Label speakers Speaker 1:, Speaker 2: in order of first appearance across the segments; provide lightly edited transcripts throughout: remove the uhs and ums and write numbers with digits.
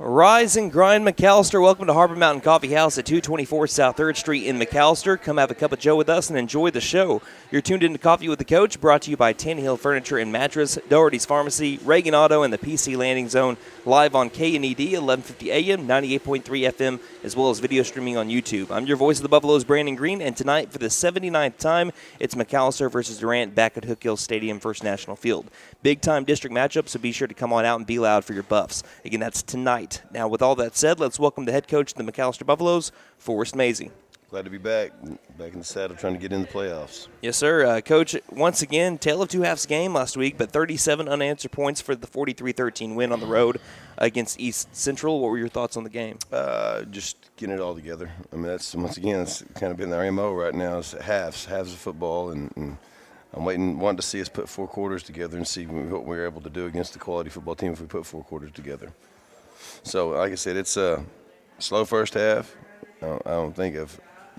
Speaker 1: Rise and grind, McAlester. Welcome to Harbor Mountain Coffee House at 224 South 3rd Street in McAlester. Come have a cup of joe with us and enjoy the show. You're tuned into Coffee with the Coach, brought to you by Tannehill Furniture and Mattress, Doherty's Pharmacy, Reagan Auto, and the PC Landing Zone, live on KNED 1150 AM, 98.3 FM, as well as video streaming on YouTube. I'm your voice of the Buffaloes, Brandon Green, and tonight for the 79th time, it's McAlester versus Durant back at Hook Hills Stadium, First National Field. Big-time district matchup, so be sure to come on out and be loud for your Buffs. Again, that's tonight. Now, with all that said, let's welcome the head coach of the McAlester Buffaloes, Forrest Mazey.
Speaker 2: Glad to be back in the saddle trying to get in the playoffs.
Speaker 1: Yes, sir. Coach, once again, tale of two halves game last week, but 37 unanswered points for the 43-13 win on the road against East Central. What were your thoughts on the game?
Speaker 2: Just getting it all together. I mean, that's kind of been our MO right now is halves of football, and I'm wanting to see us put four quarters together and see what we're able to do against the quality football team if we put four quarters together. So, like I said, it's a slow first half. I don't think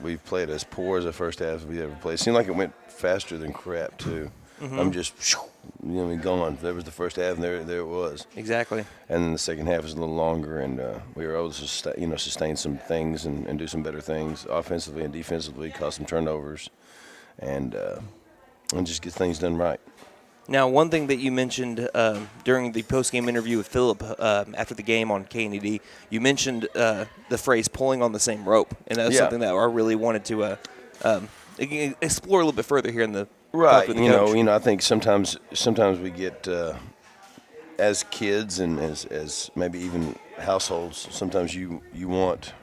Speaker 2: we've played as poor as the first half we ever played. It seemed like it went faster than crap, too. Mm-hmm. I'm just, gone. That was the first half, and there it was.
Speaker 1: Exactly.
Speaker 2: And then the second half was a little longer, and we were able to sustain some things and do some better things offensively and defensively, cause some turnovers, and just get things done right.
Speaker 1: Now, one thing that you mentioned during the post-game interview with Philip after the game on KNED, you mentioned the phrase "pulling on the same rope," and that's something that I really wanted to explore a little bit further here in the
Speaker 2: right. I think sometimes we get as kids and as maybe even households, sometimes you want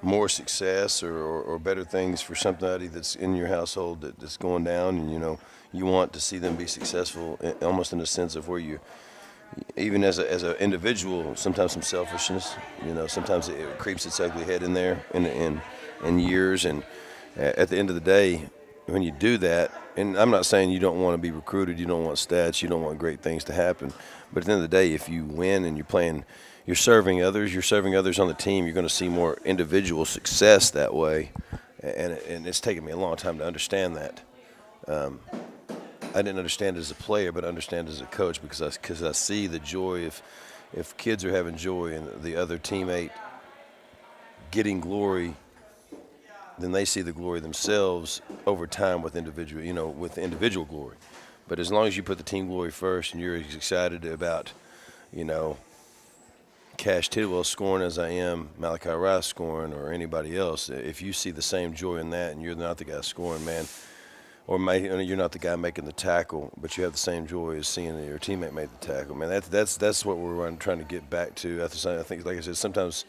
Speaker 2: more success or better things for somebody that's in your household that's going down, and you want to see them be successful, almost in a sense of where you, even as an individual, sometimes some selfishness. Sometimes it creeps its ugly head in there in years, and at the end of the day, when you do that, and I'm not saying you don't want to be recruited, you don't want stats, you don't want great things to happen, but at the end of the day, if you win and you're serving others on the team, you're going to see more individual success that way, and it's taken me a long time to understand that. I didn't understand it as a player, but I understand it as a coach because I see the joy if kids are having joy and the other teammate getting glory, then they see the glory themselves over time with individual glory. But as long as you put the team glory first and you're as excited about, Cash Tidwell scoring as I am Malachi Rice scoring or anybody else, if you see the same joy in that and you're not the guy scoring, man, or you're not the guy making the tackle, but you have the same joy as seeing that your teammate made the tackle, man, that's what we're trying to get back to. I think, like I said, sometimes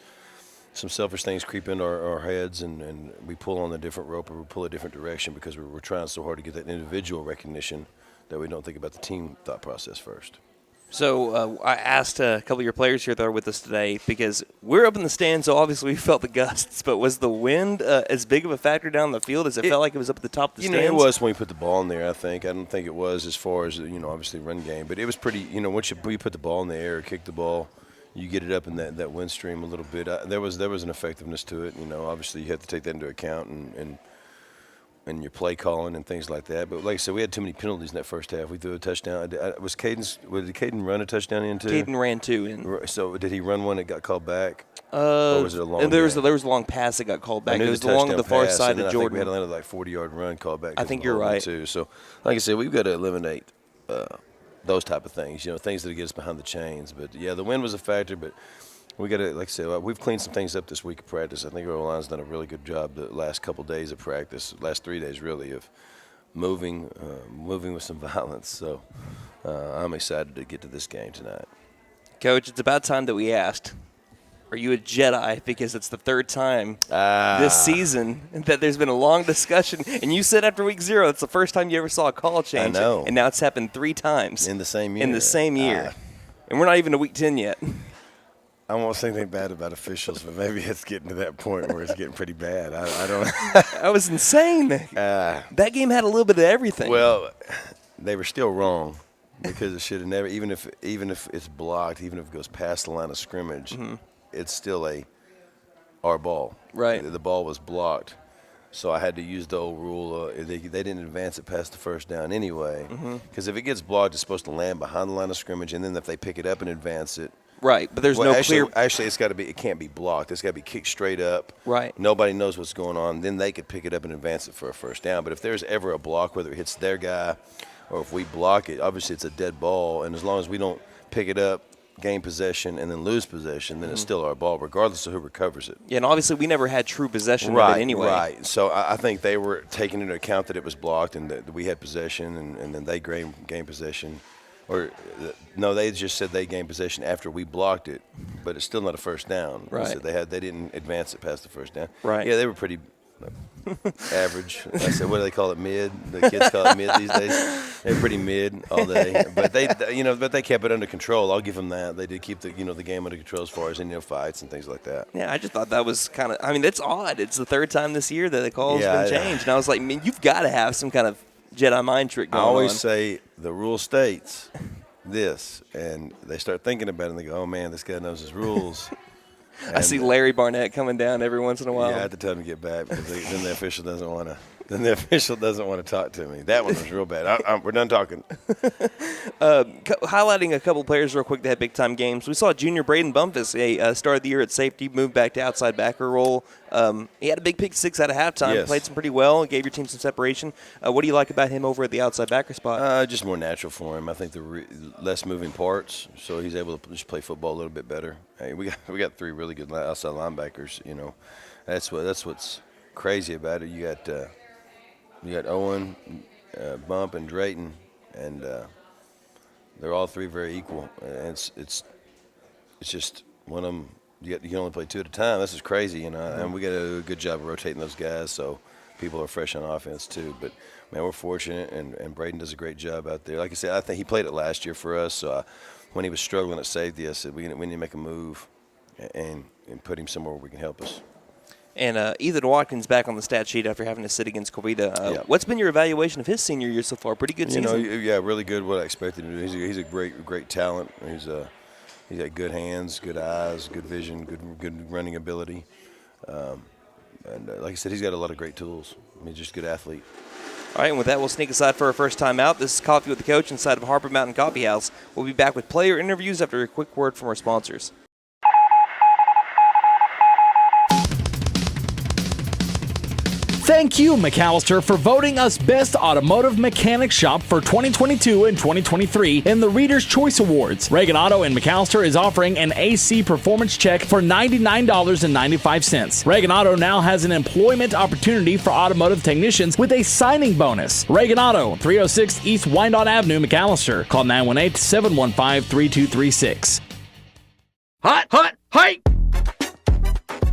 Speaker 2: some selfish things creep into our heads, and we pull on a different rope or we pull a different direction because we're trying so hard to get that individual recognition that we don't think about the team thought process first.
Speaker 1: So I asked a couple of your players here that are with us today because we're up in the stands, so obviously we felt the gusts. But was the wind as big of a factor down the field as it felt like it was up at the top of the stands?
Speaker 2: It was when we put the ball in there, I think. I don't think it was as far as, obviously run game. But it was pretty, once you put the ball in the air or kick the ball, you get it up in that wind stream a little bit. There was an effectiveness to it. Obviously you have to take that into account and your play calling and things like that. But like I said, we had too many penalties in that first half. We threw a touchdown. Did Caden run a touchdown in too?
Speaker 1: Caden ran two in.
Speaker 2: So did he run one that got called back? Or was it a long
Speaker 1: there was a long pass that got called back. It was along the far side of Jordan.
Speaker 2: I think we had another 40-yard run called back.
Speaker 1: I think you're right.
Speaker 2: Too. So like I said, we've got to eliminate those type of things, things that get us behind the chains. But, yeah, the wind was a factor, but we got to, like I said, we've cleaned some things up this week of practice. I think our line's done a really good job the last couple of days of practice, last 3 days really, of moving with some violence. So I'm excited to get to this game tonight.
Speaker 1: Coach, it's about time that we asked, are you a Jedi? Because it's the third time this season that there's been a long discussion. And you said after week 0, it's the first time you ever saw a call change.
Speaker 2: I know.
Speaker 1: And now it's happened 3 times.
Speaker 2: In the same year.
Speaker 1: And we're not even to week 10 yet.
Speaker 2: I won't say anything bad about officials, but maybe it's getting to that point where it's getting pretty bad. I don't know.
Speaker 1: That was insane. That game had a little bit of everything.
Speaker 2: Well, they were still wrong because it should have never, even if it's blocked, even if it goes past the line of scrimmage, it's still our ball.
Speaker 1: Right.
Speaker 2: The ball was blocked. So I had to use the old rule. They didn't advance it past the first down anyway. Because if it gets blocked, it's supposed to land behind the line of scrimmage, and then if they pick it up and advance it,
Speaker 1: Right, but there's no clear.
Speaker 2: Actually, it can't be blocked. It's got to be kicked straight up.
Speaker 1: Right.
Speaker 2: Nobody knows what's going on. Then they could pick it up and advance it for a first down. But if there's ever a block, whether it hits their guy or if we block it, obviously it's a dead ball. And as long as we don't pick it up, gain possession, and then lose possession, then it's still our ball, regardless of who recovers it.
Speaker 1: Yeah, and obviously we never had true possession of it anyway.
Speaker 2: Right. So I think they were taking into account that it was blocked and that we had possession, and then they gained possession. Or no, they just said they gained possession after we blocked it, but it's still not a first down.
Speaker 1: Right.
Speaker 2: So they didn't advance it past the first down.
Speaker 1: Right.
Speaker 2: Yeah, they were pretty average. I said, what do they call it? Mid. The kids call it mid these days. They're pretty mid all day, but they kept it under control. I'll give them that. They did keep the game under control as far as fights and things like that.
Speaker 1: Yeah, I just thought that was kind of. I mean, that's odd. It's the third time this year that the call's been changed, and I was like, man, you've got to have some kind of Jedi mind trick going on.
Speaker 2: I always say the rule states this, and they start thinking about it, and they go, oh, man, this guy knows his rules.
Speaker 1: I see Larry Barnett coming down every once in a while.
Speaker 2: Yeah, I have to tell him to get back because then the official doesn't want to. Then the official doesn't want to talk to me. That one was real bad. We're done talking.
Speaker 1: Highlighting a couple players real quick that had big-time games. We saw junior Braden Bumpus, started the year at safety, moved back to outside backer role. He had a big pick six out of halftime,
Speaker 2: yes.
Speaker 1: Played some pretty well, gave your team some separation. What do you like about him over at the outside backer spot?
Speaker 2: Just more natural for him. I think the less moving parts, so he's able to just play football a little bit better. Hey, we got three really good outside linebackers. That's what's crazy about it. You got Owen, Bump, and Drayton, and they're all three very equal. And it's just one of them. You can only play two at a time. This is crazy, And we got to do a good job of rotating those guys so people are fresh on offense too. But man, we're fortunate, and Braden does a great job out there. Like I said, I think he played it last year for us. So when he was struggling at safety, I said we need to make a move and put him somewhere where we can help us.
Speaker 1: And Ethan Watkins back on the stat sheet after having to sit against Covita. What's been your evaluation of his senior year so far? Pretty good season.
Speaker 2: Really good. What I expected him to do. He's a great talent. He's got good hands, good eyes, good vision, good running ability, and like I said, he's got a lot of great tools. Just a good athlete.
Speaker 1: All right, and with that, we'll sneak aside for our first time out. This is Coffee with the Coach inside of Harbor Mountain Coffee House. We'll be back with player interviews after a quick word from our sponsors.
Speaker 3: Thank you, McAlester, for voting us Best Automotive Mechanic Shop for 2022 and 2023 in the Reader's Choice Awards. Reagan Auto in McAlester is offering an AC performance check for $99.95. Reagan Auto now has an employment opportunity for automotive technicians with a signing bonus. Reagan Auto, 306 East Wyandotte Avenue, McAlester. Call 918-715-3236.
Speaker 4: Hot!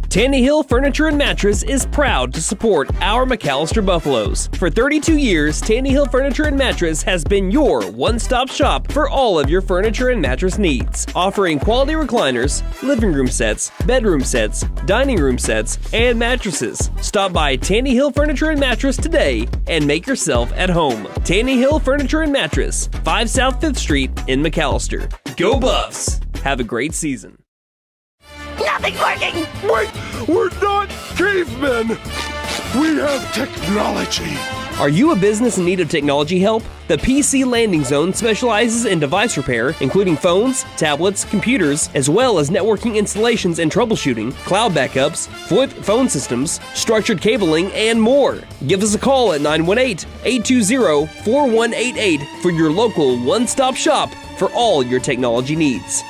Speaker 4: Tanny Hill Furniture and Mattress is proud to support our McAlester Buffaloes. For 32 years, Tanny Hill Furniture and Mattress has been your one-stop shop for all of your furniture and mattress needs, offering quality recliners, living room sets, bedroom sets, dining room sets, and mattresses. Stop by Tanny Hill Furniture and Mattress today and make yourself at home. Tanny Hill Furniture and Mattress, 5 South 5th Street in McAlester. Go Buffs! Have a great season.
Speaker 5: Nothing's working!
Speaker 6: Wait! We're not cavemen! We have technology!
Speaker 4: Are you a business in need of technology help? The PC Landing Zone specializes in device repair, including phones, tablets, computers, as well as networking installations and troubleshooting, cloud backups, VoIP phone systems, structured cabling, and more. Give us a call at 918-820-4188 for your local one-stop shop for all your technology needs.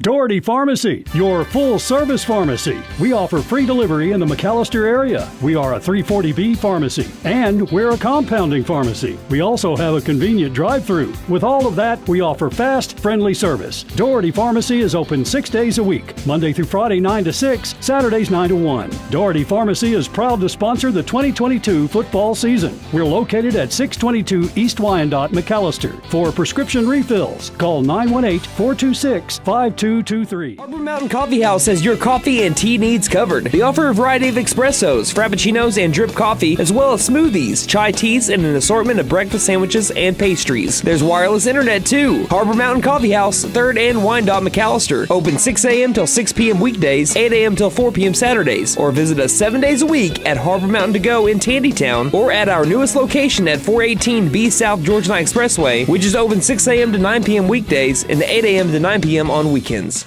Speaker 7: Doherty Pharmacy, your full-service pharmacy. We offer free delivery in the McAlester area. We are a 340B pharmacy, and we're a compounding pharmacy. We also have a convenient drive-through. With all of that, we offer fast, friendly service. Doherty Pharmacy is open 6 days a week, Monday through Friday 9 to 6, Saturdays 9 to 1. Doherty Pharmacy is proud to sponsor the 2022 football season. We're located at 622 East Wyandotte, McAlester. For prescription refills, call 918-426-52 223.
Speaker 4: Harbor Mountain Coffee House has your coffee and tea needs covered. They offer a variety of espressos, frappuccinos, and drip coffee, as well as smoothies, chai teas, and an assortment of breakfast sandwiches and pastries. There's wireless internet too. Harbor Mountain Coffee House, 3rd and Wyandotte, McAlester. Open 6 a.m. till 6 p.m. weekdays, 8 a.m. till 4 p.m. Saturdays. Or visit us 7 days a week at Harbor Mountain To Go in Tandytown, or at our newest location at 418B South Georgia Line Expressway, which is open 6 a.m. to 9 p.m. weekdays and 8 a.m. to 9 p.m. on weekends.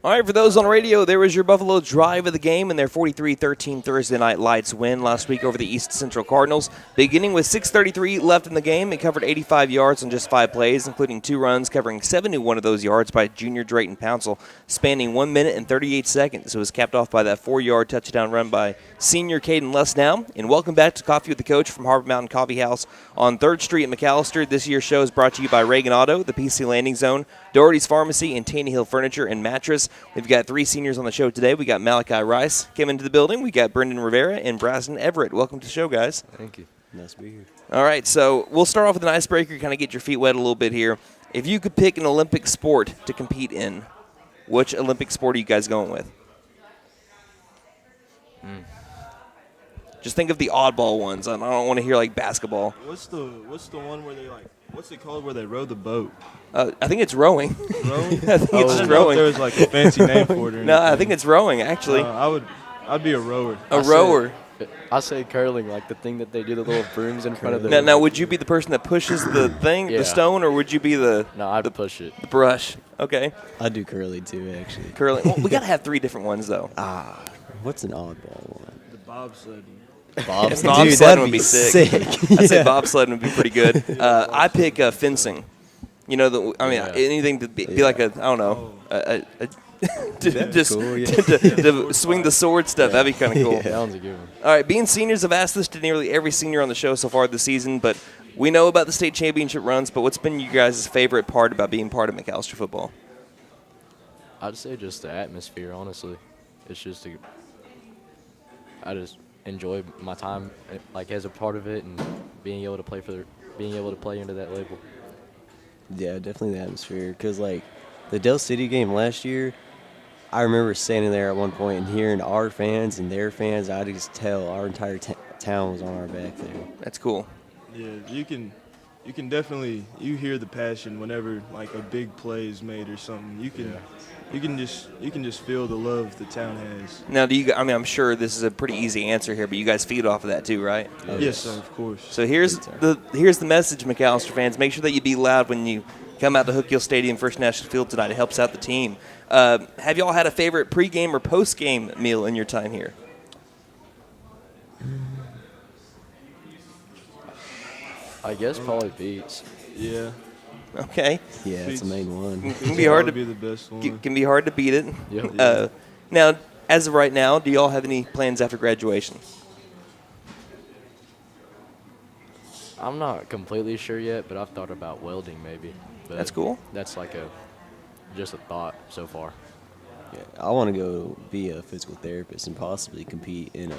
Speaker 1: All right, for those on radio, there was your Buffalo drive of the game and their 43-13 Thursday Night Lights win last week over the East Central Cardinals. Beginning with 6:33 left in the game, it covered 85 yards on just 5 plays, including 2 runs, covering 71 of those yards by junior Drayton Pouncil, spanning 1 minute and 38 seconds. It was capped off by that 4-yard touchdown run by senior Caden Lesnow. And welcome back to Coffee with the Coach from Harbor Mountain Coffee House on 3rd Street in McAlester. This year's show is brought to you by Reagan Auto, the PC Landing Zone, Doherty's Pharmacy, and Taney Hill Furniture and Mattress. We've got 3 seniors on the show today. We got Malachi Rice came into the building. We got Brendan Rivera and Brasden Everett. Welcome to the show, guys.
Speaker 8: Thank you. Nice to be here.
Speaker 1: All right, so we'll start off with an icebreaker, kind of get your feet wet a little bit here. If you could pick an Olympic sport to compete in, which Olympic sport are you guys going with? Just think of the oddball ones. I don't want to hear like basketball.
Speaker 8: What's the one where they what's it called where they row the boat?
Speaker 1: I think it's rowing.
Speaker 8: Rowing?
Speaker 1: I think it's
Speaker 8: I
Speaker 1: rowing.
Speaker 8: there was like a fancy name for it or anything.
Speaker 1: No, I think it's rowing actually.
Speaker 8: I'd be a rower.
Speaker 1: A rower.
Speaker 9: I say curling, like the thing that they do, the little brooms in front of the.
Speaker 1: Now, would you be the person that pushes the thing,
Speaker 9: Yeah.
Speaker 1: the stone, or would you be the?
Speaker 9: No, I'd push it.
Speaker 1: The brush. Okay.
Speaker 10: I do curling too, actually.
Speaker 1: Curling. Well, we gotta have 3 different ones though.
Speaker 10: What's an oddball one?
Speaker 8: The bobsledding.
Speaker 1: Bobsledding would be sick.
Speaker 10: sick.
Speaker 1: I'd say bobsledding would be pretty good. I pick fencing. You know, anything to be like a, I don't know, to swing the sword stuff. That'd be kind of cool.
Speaker 9: Sounds a good one.
Speaker 1: All right, being seniors, I've asked this to nearly every senior on the show so far this season, but we know about the state championship runs, but what's been you guys' favorite part about being part of McAlester football?
Speaker 9: I'd say just the atmosphere, honestly. It's just I just enjoy my time like as a part of it and being able to play under that label.
Speaker 10: Yeah, definitely the atmosphere. Because, like, the Dell City game last year, I remember standing there at one point and hearing our fans and their fans. I could just tell our entire town was on our back there.
Speaker 1: That's cool.
Speaker 8: Yeah, you can definitely hear the passion whenever like a big play is made or something. You can just feel the love the town has.
Speaker 1: Now, I'm sure this is a pretty easy answer here, but you guys feed off of that too, right?
Speaker 8: Yes, sir, of course.
Speaker 1: So here's the message, McAlester fans. Make sure that you be loud when you come out to Hook Hill Stadium, First National Field tonight. It helps out the team. Have y'all had a favorite pregame or postgame meal in your time here?
Speaker 9: I guess probably Pete's.
Speaker 8: Yeah.
Speaker 1: Okay.
Speaker 10: Yeah, it's the main one.
Speaker 1: Can be hard to
Speaker 8: be the best one.
Speaker 1: Can be hard to beat it.
Speaker 9: Yep.
Speaker 1: Now, as of right now, do y'all have any plans after graduation?
Speaker 9: I'm not completely sure yet, but I've thought about welding maybe. But
Speaker 1: That's cool.
Speaker 9: That's like just a thought so far.
Speaker 10: Yeah, I want to go be a physical therapist and possibly compete in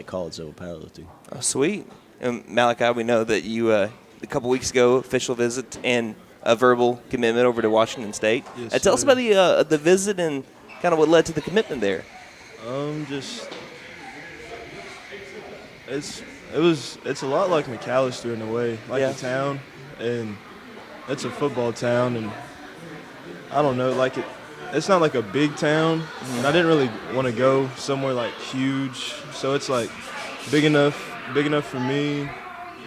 Speaker 10: college level powerlifting.
Speaker 1: Oh, sweet. And Malachi, we know that you a couple weeks ago official visit and a verbal commitment over to Washington State.
Speaker 8: Yes,
Speaker 1: tell us
Speaker 8: sir.
Speaker 1: about the visit and kind of what led to the commitment there.
Speaker 8: It's a lot like McAlester in a way, like
Speaker 1: Yeah.
Speaker 8: the town, and it's a football town, and I don't know, like it's not like a big town, and I didn't really want to go somewhere like huge, so it's like big enough for me,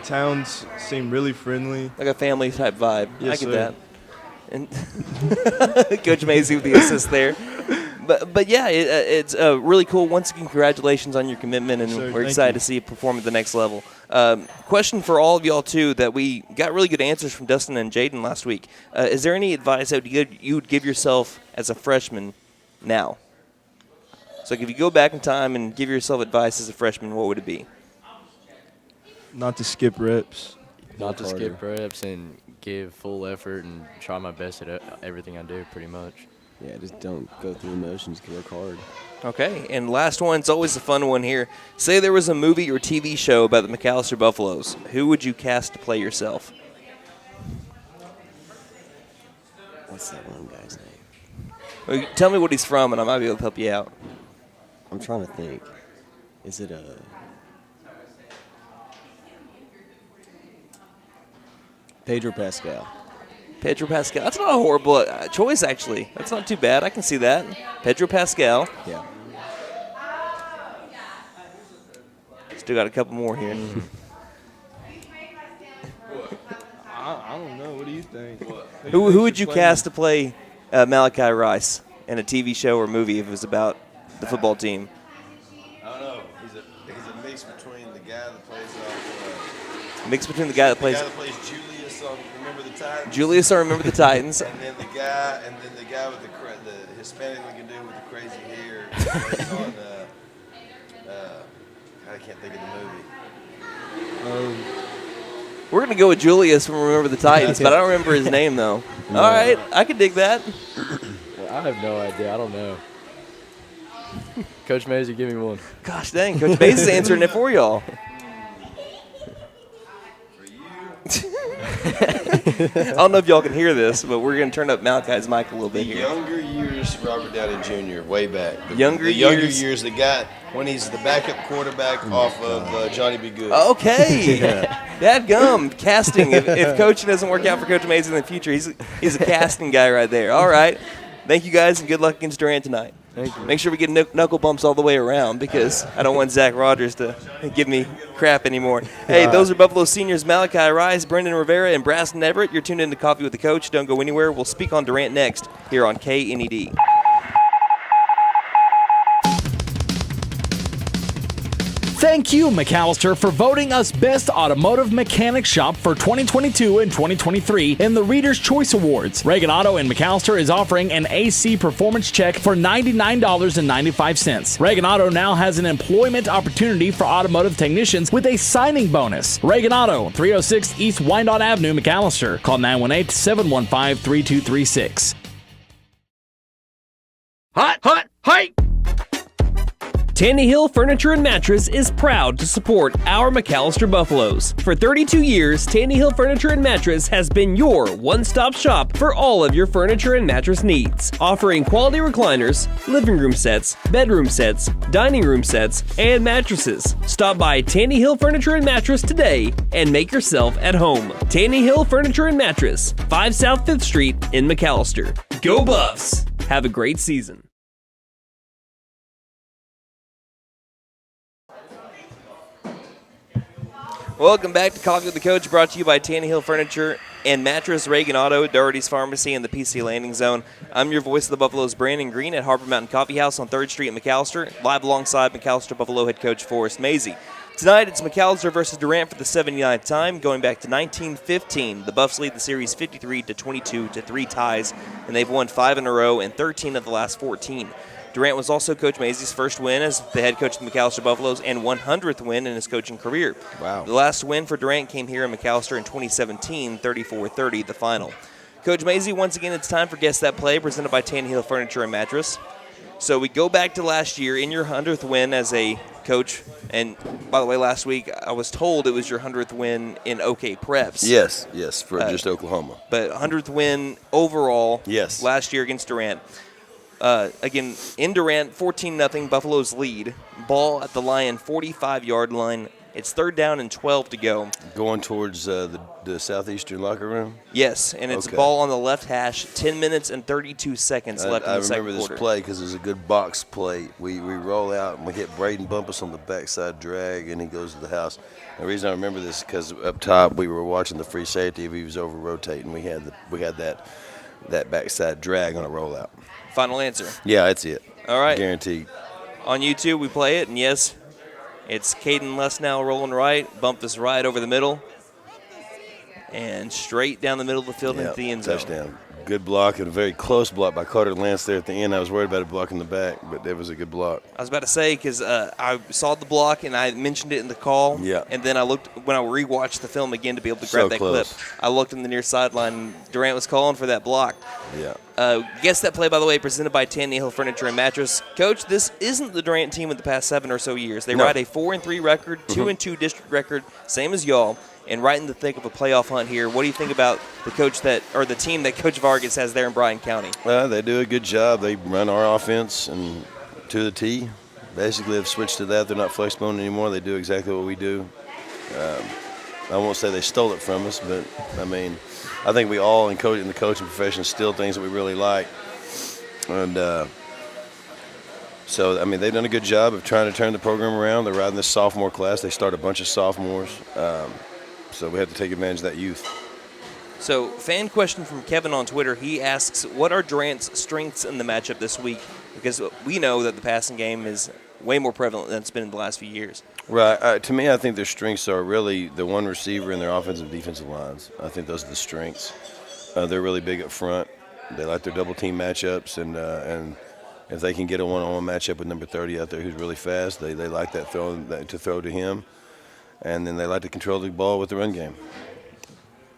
Speaker 8: towns seem really friendly.
Speaker 1: Like a family type vibe.
Speaker 8: Yes,
Speaker 1: I get
Speaker 8: sir.
Speaker 1: that. And Coach Mazey with the assist there. But yeah, it's really cool. Once again, congratulations on your commitment, and
Speaker 8: Sir,
Speaker 1: we're
Speaker 8: thank
Speaker 1: excited
Speaker 8: you.
Speaker 1: to see you perform at the next level. Question for all of y'all, too, that we got really good answers from Dustin and Jaden last week. Is there any advice that you would give yourself as a freshman now? So if you go back in time and give yourself advice as a freshman, what would it be?
Speaker 8: Not to skip reps.
Speaker 9: Not to skip reps and give full effort and try my best at everything I do, pretty much.
Speaker 10: Yeah, just don't go through the motions. Work hard.
Speaker 1: Okay, and last one, it's always a fun one here. Say there was a movie or TV show about the McAlester Buffaloes. Who would you cast to play yourself?
Speaker 10: What's that one guy's name?
Speaker 1: Well, tell me what he's from, and I might be able to help you out.
Speaker 10: I'm trying to think. Is it Pedro Pascal?
Speaker 1: Pedro Pascal. That's not a horrible choice, actually. That's not too bad. I can see that. Pedro Pascal.
Speaker 10: Yeah.
Speaker 1: Still got a couple more here.
Speaker 8: I don't know. What do you think?
Speaker 1: Who would you cast to play Malachi Rice in a TV show or movie if it was about the football team?
Speaker 2: I don't know. He's a mix between the guy that plays
Speaker 1: Mix between the guy that plays
Speaker 2: Julius on Remember the Titans.
Speaker 1: Julius on Remember the Titans.
Speaker 2: And then the guy with the Hispanic looking dude with the crazy hair plays on I can't think of the movie.
Speaker 1: We're going to go with Julius from Remember the Titans, but I don't remember his name, though.
Speaker 10: No.
Speaker 1: All right, I can dig that.
Speaker 9: Well, I have no idea. I don't know. Coach Mazey, give me one.
Speaker 1: Gosh dang, Coach Mazey's answering it for y'all. I don't know if y'all can hear this, but we're going to turn up Malachi's mic a little bit
Speaker 2: The
Speaker 1: here.
Speaker 2: younger years, Robert Downey Jr., way back. The
Speaker 1: Younger
Speaker 2: younger
Speaker 1: years.
Speaker 2: years, the guy when he's the backup quarterback off of Johnny B. Good.
Speaker 1: Okay. Dadgum. Casting. If coaching doesn't work out for Coach Mazey in the future, he's a casting guy right there. All right. Thank you, guys, and good luck against Durant tonight.
Speaker 9: Thank you.
Speaker 1: Make sure we get knuckle bumps all the way around because I don't want Zach Rogers to give me crap anymore. Hey, those are Buffalo seniors Malachi Rice, Brendan Rivera, and Braston Everett. You're tuned in to Coffee with the Coach. Don't go anywhere. We'll speak on Durant next here on KNED.
Speaker 3: Thank you, McAlester, for voting us Best Automotive Mechanic Shop for 2022 and 2023 in the Reader's Choice Awards. Reagan Auto in McAlester is offering an AC performance check for $99.95. Reagan Auto now has an employment opportunity for automotive technicians with a signing bonus. Reagan Auto, 306 East Wyandotte Avenue, McAlester. Call 918-715-3236.
Speaker 4: Hot! Tanny Hill Furniture and Mattress is proud to support our McAlester Buffaloes. For 32 years, Tanny Hill Furniture and Mattress has been your one-stop shop for all of your furniture and mattress needs. Offering quality recliners, living room sets, bedroom sets, dining room sets, and mattresses. Stop by Tanny Hill Furniture and Mattress today and make yourself at home. Tanny Hill Furniture and Mattress, 5 South 5th Street in McAlester. Go Buffs! Have a great season.
Speaker 1: Welcome back to Coffee with the Coach, brought to you by Tanny Hill Furniture and Mattress, Reagan Auto, Doherty's Pharmacy, and the PC Landing Zone. I'm your voice of the Buffaloes, Brandon Green, at Harbor Mountain Coffee House on 3rd Street in McAlester, live alongside McAlester Buffalo head coach Forrest Mazey. Tonight, it's McAlester versus Durant for the 79th time, going back to 1915. The Buffs lead the series 53-22 to 3 ties, and they've won 5 in a row and 13 of the last 14. Durant was also Coach Mazey's first win as the head coach of the McAlester Buffaloes and 100th win in his coaching career.
Speaker 2: Wow.
Speaker 1: The last win for Durant came here in McAlester in 2017, 34-30, the final. Coach Mazey, once again, it's time for Guess That Play, presented by Tanny Hill Furniture and Mattress. So we go back to last year in your 100th win as a coach. And, by the way, last week I was told it was your 100th win in OK Preps.
Speaker 2: Yes, for just Oklahoma.
Speaker 1: But 100th win overall
Speaker 2: Yes.
Speaker 1: last year against Durant. Again, in Durant, 14-0, Buffalo's lead. Ball at the Lion 45-yard line. It's 3rd down and 12 to go.
Speaker 2: Going towards the southeastern locker room?
Speaker 1: Yes, and it's a ball on the left hash, 10 minutes and 32 seconds left in the second quarter.
Speaker 2: I remember this play because it was a good box play. We roll out, and we hit Braden Bumpus on the backside drag, and he goes to the house. The reason I remember this is because up top we were watching the free safety. He was over-rotating. We had that backside drag on a rollout.
Speaker 1: Final answer.
Speaker 2: Yeah, that's it.
Speaker 1: All right.
Speaker 2: Guaranteed.
Speaker 1: On YouTube, we play it, and yes, it's Caden Lesnow rolling right, bumped us right over the middle, and straight down the middle of the field into the end zone.
Speaker 2: Touchdown. Good block and a very close block by Carter Lance there at the end. I was worried about it blocking the back, but it was a good block.
Speaker 1: I was about to say, because I saw the block and I mentioned it in the call.
Speaker 2: Yeah.
Speaker 1: And then I looked when I rewatched the film again to be able to grab that clip. I looked in the near sideline. Durant was calling for that block.
Speaker 2: Yeah.
Speaker 1: Guess that play, by the way, presented by Tannehill Furniture and Mattress. Coach, this isn't the Durant team of the past 7 or so years. They ride a 4-3 record, 2-2 district record, same as y'all. And right in the thick of a playoff hunt here. What do you think about the team that Coach Vargas has there in Bryan County?
Speaker 2: They do a good job. They run our offense and to the T. Basically, they've switched to that. They're not flex bone anymore. They do exactly what we do. I won't say they stole it from us, but I mean, I think we all in the coaching profession steal things that we really like. And so, I mean, they've done a good job of trying to turn the program around. They're riding this sophomore class. They start a bunch of sophomores. So we have to take advantage of that youth.
Speaker 1: So, fan question from Kevin on Twitter. He asks, what are Durant's strengths in the matchup this week? Because we know that the passing game is way more prevalent than it's been in the last few years.
Speaker 2: Right. To me, I think their strengths are really the one receiver and their offensive and defensive lines. I think those are the strengths. They're really big up front. They like their double-team matchups, and if they can get a one-on-one matchup with number 30 out there who's really fast, they like that to throw to him. And then they like to control the ball with the run game.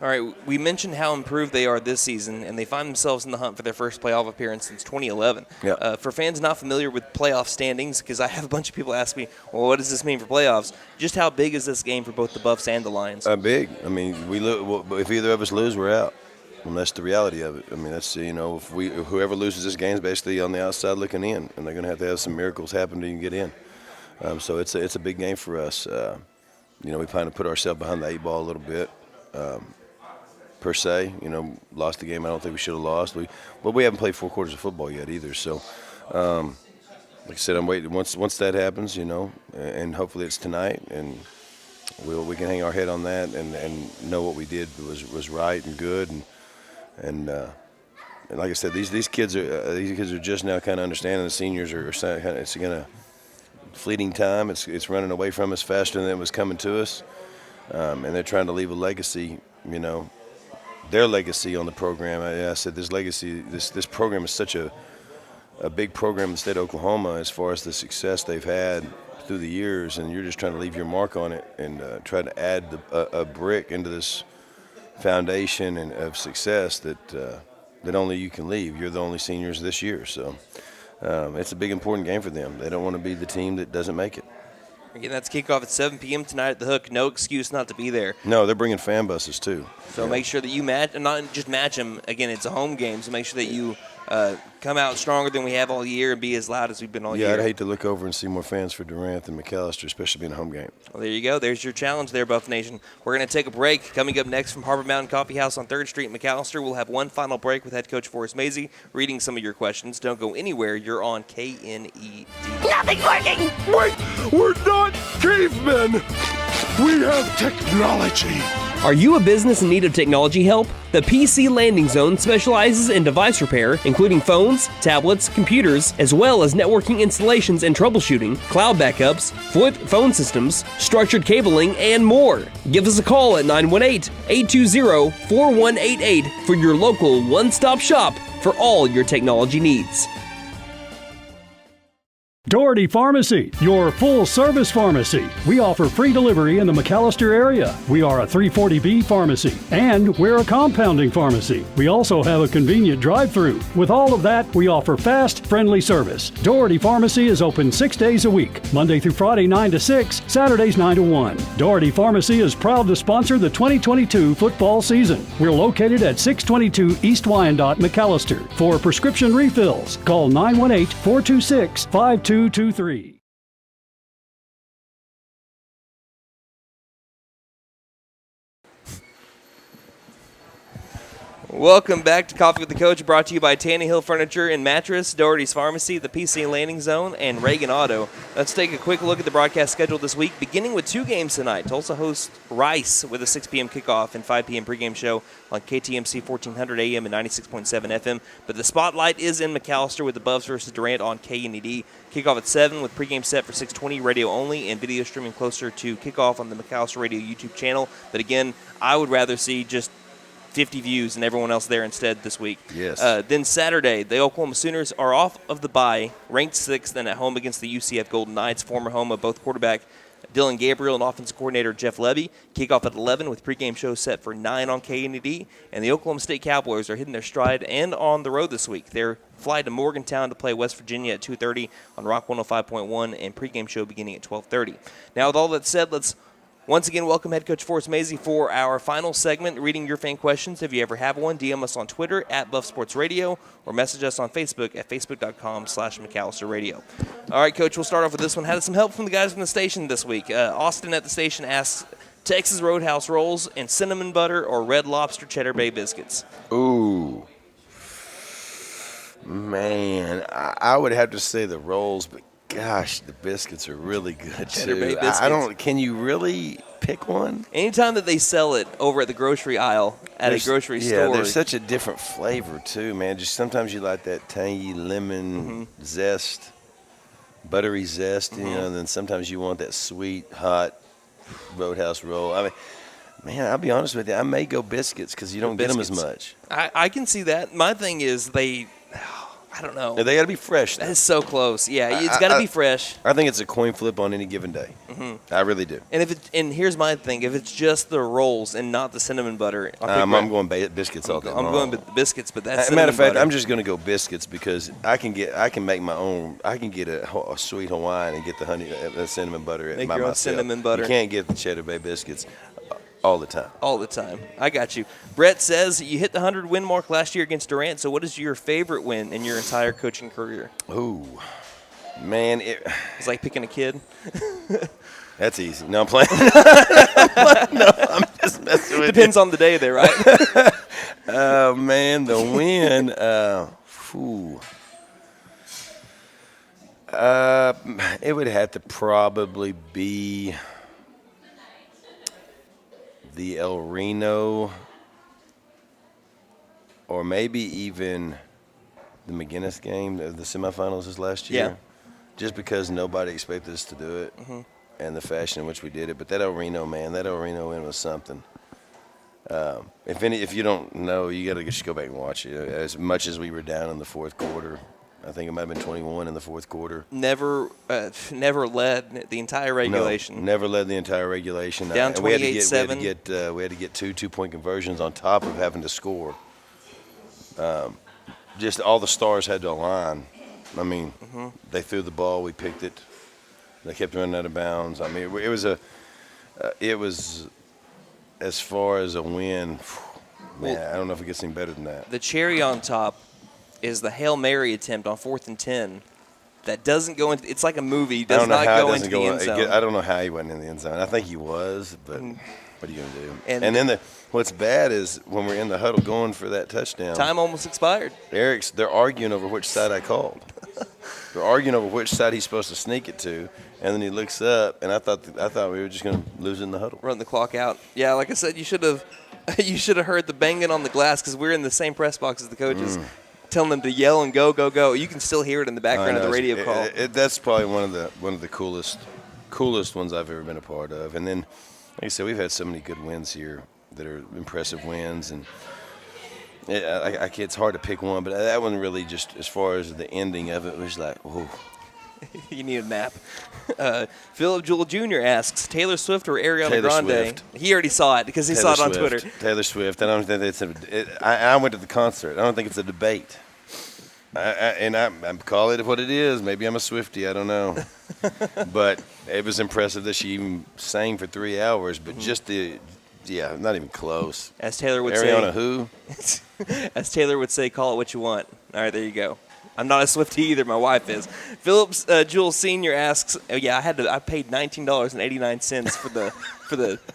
Speaker 1: All right, we mentioned how improved they are this season, and they find themselves in the hunt for their first playoff appearance since 2011.
Speaker 2: Yeah.
Speaker 1: For fans not familiar with playoff standings, because I have a bunch of people ask me, well, what does this mean for playoffs? Just how big is this game for both the Buffs and the Lions?
Speaker 2: Big. I mean, if either of us lose, we're out. And that's the reality of it. I mean, that's, if whoever loses this game is basically on the outside looking in, and they're going to have some miracles happen to get in. So it's a big game for us. We kind of put ourselves behind the 8 ball a little bit, per se. Lost the game I don't think we should have lost. But we haven't played 4 quarters of football yet either. So, like I said, I'm waiting. Once that happens, and hopefully it's tonight, and we can hang our head on that and know what we did was right and good. And like I said, these kids are just now kind of understanding. The seniors are kind of, it's going to fleeting time. It's running away from us faster than it was coming to us, and they're trying to leave a legacy. Their legacy on the program. I said this legacy. This program is such a big program in the state of Oklahoma as far as the success they've had through the years, and you're just trying to leave your mark on it and try to add a brick into this foundation and of success that only you can leave. You're the only seniors this year, so. It's a big, important game for them. They don't want to be the team that doesn't make it.
Speaker 1: Again, that's kickoff at 7 p.m. tonight at the Hook. No excuse not to be there.
Speaker 2: No, they're bringing fan buses, too.
Speaker 1: So make sure that you match, and not just match them. Again, it's a home game, so make sure that you come out stronger than we have all year and be as loud as we've been all year.
Speaker 2: Yeah, I'd hate to look over and see more fans for Durant than McAlester, especially being a home game.
Speaker 1: Well, there you go. There's your challenge there, Buff Nation. We're going to take a break. Coming up next from Harbor Mountain Coffee House on 3rd Street in McAlester, we'll have one final break with head coach Forrest Mazey reading some of your questions. Don't go anywhere. You're on KNED.
Speaker 5: Nothing's working!
Speaker 6: Wait! We're not cavemen! We have technology!
Speaker 4: Are you a business in need of technology help? The PC Landing Zone specializes in device repair, including phones, tablets, computers, as well as networking installations and troubleshooting, cloud backups, VoIP phone systems, structured cabling, and more. Give us a call at 918-820-4188 for your local one-stop shop for all your technology needs.
Speaker 7: Doherty Pharmacy, your full-service pharmacy. We offer free delivery in the McAlester area. We are a 340B pharmacy, and we're a compounding pharmacy. We also have a convenient drive-through. With all of that, we offer fast, friendly service. Doherty Pharmacy is open 6 days a week, Monday through Friday 9 to 6, Saturdays 9 to 1. Doherty Pharmacy is proud to sponsor the 2022 football season. We're located at 622 East Wyandotte, McAlester. For prescription refills, call 918-426-5223.
Speaker 1: Welcome back to Coffee with the Coach, brought to you by Tannehill Furniture and Mattress, Doherty's Pharmacy, the PC Landing Zone, and Reagan Auto. Let's take a quick look at the broadcast schedule this week, beginning with 2 games tonight. Tulsa hosts Rice with a 6 p.m. kickoff and 5 p.m. pregame show on KTMC 1400 AM and 96.7 FM. But the spotlight is in McAlester with the Buffs versus Durant on KNED. Kickoff at 7 with pregame set for 620 radio only and video streaming closer to kickoff on the McAlester Radio YouTube channel. But again, I would rather see just 50 views and everyone else there instead this week.
Speaker 2: Yes.
Speaker 1: Then Saturday, the Oklahoma Sooners are off of the bye, ranked 6th and at home against the UCF Golden Knights, former home of both quarterback Dylan Gabriel and offensive coordinator Jeff Levy. Kickoff at 11 with pregame show set for 9 on KNED. And the Oklahoma State Cowboys are hitting their stride and on the road this week. They're flying to Morgantown to play West Virginia at 2:30 on Rock 105.1 and pregame show beginning at 12:30. Now, with all that said, let's once again welcome head coach Forrest Mazey for our final segment, reading your fan questions. If you ever have one, DM us on Twitter at Buff Sports Radio or message us on Facebook at facebook.com/McAlester Radio. All right, Coach, we'll start off with this one. Had some help from the guys from the station this week. Austin at the station asks, Texas Roadhouse rolls and cinnamon butter or Red Lobster Cheddar Bay biscuits?
Speaker 2: Ooh. Man, I would have to say the rolls, but gosh, the biscuits are really good
Speaker 1: Cheddar
Speaker 2: too.
Speaker 1: Bay biscuits.
Speaker 2: Can you really pick one?
Speaker 1: Anytime that they sell it over at the grocery aisle at a grocery store.
Speaker 2: Yeah, there's such a different flavor too, man. Just sometimes you like that tangy lemon zest, buttery zest, you know, and then sometimes you want that sweet, hot Roadhouse roll. I mean, man, I'll be honest with you, I may go biscuits because you don't get them as much.
Speaker 1: I can see that. My thing is I don't know.
Speaker 2: They got to be fresh, though.
Speaker 1: That is so close. Yeah, it's got to be fresh.
Speaker 2: I think it's a coin flip on any given day. I really do.
Speaker 1: And here's my thing: if it's just the rolls and not the cinnamon butter,
Speaker 2: I'm going biscuits all day long.
Speaker 1: I'm going with the biscuits, but that's
Speaker 2: matter of fact,
Speaker 1: butter.
Speaker 2: I'm just going to go biscuits because I can make my own. I can get a sweet Hawaiian and get the cinnamon butter
Speaker 1: Make
Speaker 2: by
Speaker 1: your own
Speaker 2: myself.
Speaker 1: cinnamon butter.
Speaker 2: You can't get the Cheddar Bay biscuits all the time.
Speaker 1: All the time. I got you. Brett says you hit the 100-win mark last year against Durant. So what is your favorite win in your entire coaching career?
Speaker 2: Ooh, man.
Speaker 1: It's like picking a kid.
Speaker 2: That's easy. No, I'm playing. No, I'm just messing with
Speaker 1: Depends on the day there, right?
Speaker 2: Oh, man, the win. It would have to probably be the El Reno, or maybe even the McGinnis game, the semifinals this last year.
Speaker 1: Yeah.
Speaker 2: Just because nobody expected us to do it and the fashion in which we did it. But that El Reno, man, that El Reno win was something. If you don't know, you got to just go back and watch it. As much as we were down in the fourth quarter, I think it might have been 21 in the fourth quarter.
Speaker 1: Never led the entire regulation.
Speaker 2: No, never led the entire regulation.
Speaker 1: Down 28-7.
Speaker 2: We had to get 2 2-point conversions on top of having to score. Just all the stars had to align. I mean, they threw the ball, we picked it. They kept running out of bounds. I mean, it was as far as a win. Man, I don't know if it gets any better than that.
Speaker 1: The cherry on top is the Hail Mary attempt on 4th and 10 that doesn't go into – it's like a movie. Does not go into the end zone.
Speaker 2: I don't know how he went in the end zone. I think he was, but what are you going to do? And then what's bad is when we're in the huddle going for that touchdown.
Speaker 1: Time almost expired.
Speaker 2: They're arguing over which side I called. They're arguing over which side he's supposed to sneak it to, and then he looks up, and I thought we were just going to lose in the huddle.
Speaker 1: Run the clock out. Yeah, like I said, you should have heard the banging on the glass because we're in the same press box as the coaches. Telling them to yell and go, go, go. You can still hear it in the background of the radio call.
Speaker 2: That's probably one of the coolest ones I've ever been a part of. And then, like I said, we've had so many good wins here that are impressive wins, and it's hard to pick one. But that one really, just as far as the ending of it, was like, whoa.
Speaker 1: You need a nap. Philip Jewell Jr. asks, Taylor Swift or Ariana
Speaker 2: Taylor
Speaker 1: Grande?
Speaker 2: Swift.
Speaker 1: He already saw it because he saw it on Twitter.
Speaker 2: Taylor Swift. I don't think I went to the concert. I don't think it's a debate. I call it what it is. Maybe I'm a Swiftie. I don't know. But it was impressive that she even sang for 3 hours. But just not even close.
Speaker 1: As Taylor would
Speaker 2: Ariana who?
Speaker 1: As Taylor would say, call it what you want. All right, there you go. I'm not a Swiftie either. My wife is. Phillips Jewell Sr. asks, I paid $19.89 for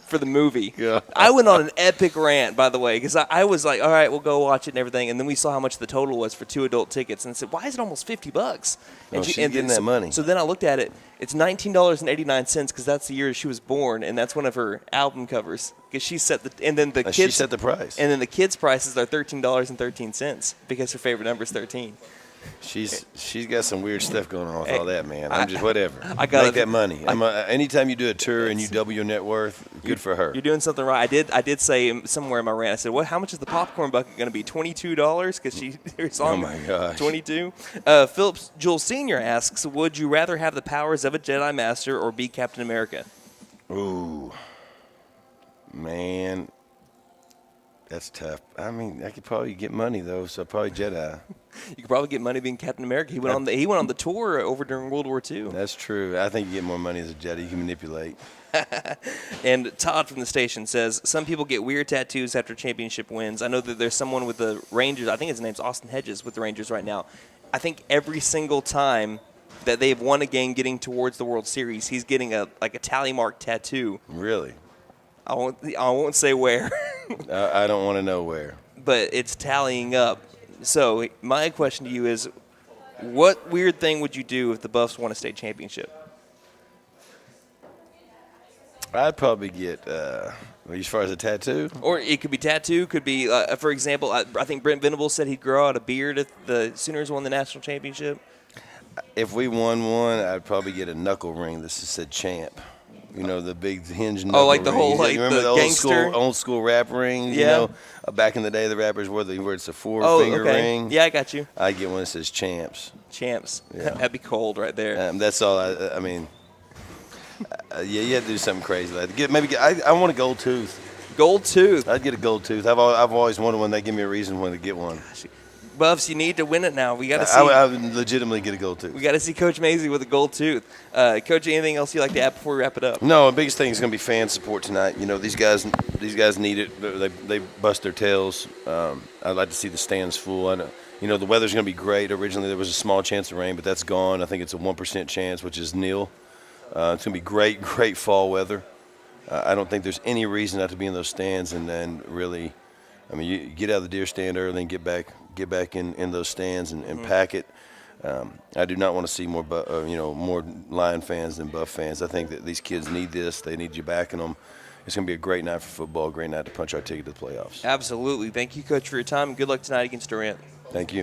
Speaker 1: for the movie.
Speaker 2: Yeah.
Speaker 1: I went on an epic rant, by the way, because I was like, all right, we'll go watch it and everything. And then we saw how much the total was for 2 adult tickets, and said, why is it almost $50? And
Speaker 2: she's getting that money.
Speaker 1: So then I looked at it. It's $19.89 because that's the year she was born, and that's one of her album covers. Because she set
Speaker 2: she set the price.
Speaker 1: And then the kids' prices are $13.13 because her favorite number is 13.
Speaker 2: She's got some weird stuff going on with all that, man. I'm just whatever.
Speaker 1: I got
Speaker 2: Make that money. Anytime you do a tour and you double your net worth, good for her.
Speaker 1: You're doing something right. I did say somewhere in my rant, I said, "What? How much is the popcorn bucket going to be? $22?" Because her song.
Speaker 2: Oh my gosh.
Speaker 1: 22. Phillips Joel Sr. asks, "Would you rather have the powers of a Jedi Master or be Captain America?"
Speaker 2: Ooh, man, that's tough. I mean, I could probably get money though, so probably Jedi.
Speaker 1: You could probably get money being Captain America. He went on the tour over during World War II.
Speaker 2: That's true. I think you get more money as a Jedi. You can manipulate.
Speaker 1: And Todd from the station says, some people get weird tattoos after championship wins. I know that there's someone with the Rangers. I think his name's Austin Hedges with the Rangers right now. I think every single time that they've won a game getting towards the World Series, he's getting a tally mark tattoo.
Speaker 2: Really?
Speaker 1: I won't say where.
Speaker 2: I don't want to know where.
Speaker 1: But it's tallying up. So my question to you is, what weird thing would you do if the Buffs won a state championship?
Speaker 2: I'd probably get, as far as a tattoo?
Speaker 1: Or it could be tattoo, could be, for example, I think Brent Venables said he'd grow out a beard if the Sooners won the national championship.
Speaker 2: If we won one, I'd probably get a knuckle ring that said champ. You know, the big hinge knuckle
Speaker 1: like the whole,
Speaker 2: ring.
Speaker 1: like,
Speaker 2: you remember
Speaker 1: the gangster?
Speaker 2: old school rap rings?
Speaker 1: Yeah.
Speaker 2: You know, back in the day, the rappers wore it's a four-finger ring.
Speaker 1: Yeah, I got you.
Speaker 2: I'd get one that says champs.
Speaker 1: Champs.
Speaker 2: Yeah.
Speaker 1: That'd be cold right there.
Speaker 2: That's all. I mean, you have to do something crazy. I want a gold tooth.
Speaker 1: Gold tooth.
Speaker 2: I'd get a gold tooth. I've always wanted one. They give me a reason when to get one.
Speaker 1: Buffs, you need to win it now. We got to see.
Speaker 2: I would legitimately get a gold tooth.
Speaker 1: We got to see Coach Mazey with a gold tooth. Coach, anything else you'd like to add before we wrap it up?
Speaker 2: No, the biggest thing is going to be fan support tonight. You know, these guys need it. They bust their tails. I'd like to see the stands full. I know, you know, the weather's going to be great. Originally, there was a small chance of rain, but that's gone. I think it's a 1% chance, which is nil. It's going to be great fall weather. I don't think there's any reason not to be in those stands. And then really, I mean, you get out of the deer stand early and get back in those stands and pack it. I do not want to see more Lion fans than Buff fans. I think that these kids need this. They need you backing them. It's going to be a great night for football, a great night to punch our ticket to the playoffs.
Speaker 1: Absolutely. Thank you, Coach, for your time, and good luck tonight against Durant.
Speaker 2: Thank you.